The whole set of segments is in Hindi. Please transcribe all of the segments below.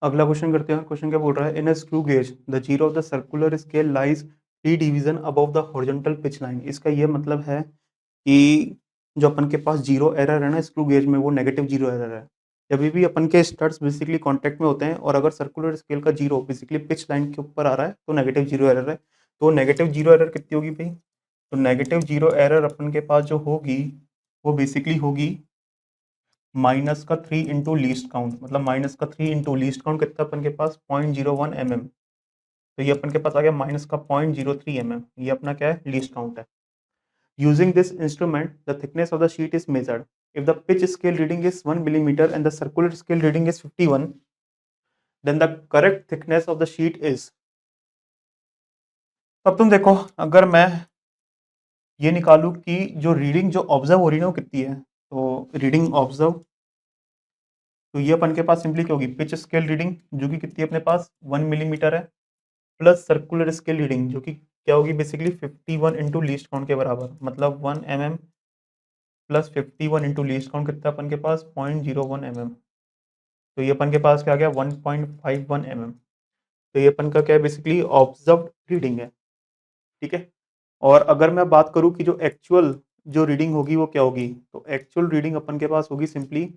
अगला क्वेश्चन करते हैं। क्वेश्चन क्या बोल रहा है, in a screw gauge the zero of the circular scale lies 3 division above the horizontal pitch line. इसका ये मतलब है कि जो अपन के पास जीरो एरर है ना स्क्रू गेज में, वो नेगेटिव जीरो एरर है। जब भी अपन के स्टड्स बेसिकली कांटेक्ट में होते हैं और अगर सर्कुलर स्केल का जीरो बेसिकली पिच लाइन के ऊपर आ रहा है तो नेगेटिव जीरो एरर है। तो नेगेटिव जीरो एरर कितनी होगी भाई? तो नेगेटिव जीरो एरर अपन के पास जो होगी वो बेसिकली होगी माइनस का 3 इंटू लीस्ट काउंट। मतलब माइनस का 3 इंटू लीस्ट काउंट कितना अपन के पास 0.01 mm। तो ये अपन के पास आ गया माइनस का 0.03 mm। ये अपना क्या है? लीस्ट काउंट है। Using this instrument the thickness of the sheet is measured. If the pitch scale reading is 1 millimetre and the circular scale reading is 51, then the correct thickness of the sheet is. अब तुम देखो, अगर मैं ये निकालू कि जो रीडिंग जो ऑब्जर्व हो रही है ना वो कितनी है, तो रीडिंग ऑब्जर्व, तो ये अपन के पास सिंपली क्या होगी? पिच स्केल रीडिंग जो कि कितनी है अपने पास 1 मिलीमीटर है, प्लस सर्कुलर स्केल रीडिंग जो कि क्या होगी बेसिकली 51 इंटू लीस्ट काउंट के बराबर। मतलब 1 mm plus 51 into least count कितना अपन के पास 0.01 mm। तो ये अपन के पास क्या आ गया 1.51 mm। तो ये अपन का क्या है बेसिकली ऑब्जर्व रीडिंग है। ठीक है। और अगर मैं बात करूं कि जो एक्चुअल जो रीडिंग होगी वो क्या होगी, तो एक्चुअल रीडिंग अपन के पास होगी सिंपली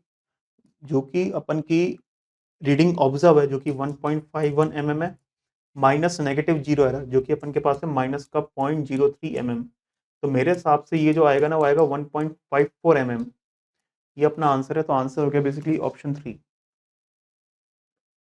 जो कि अपन की रीडिंग ऑब्जर्व है जो कि 1.51 mm है, माइनस नेगेटिव जीरो एरर जो कि अपन के पास है माइनस का 0.03 mm। तो मेरे हिसाब से ये जो आएगा ना वो आएगा 1.54 mm। ये अपना आंसर है। तो आंसर हो गया बेसिकली ऑप्शन 3।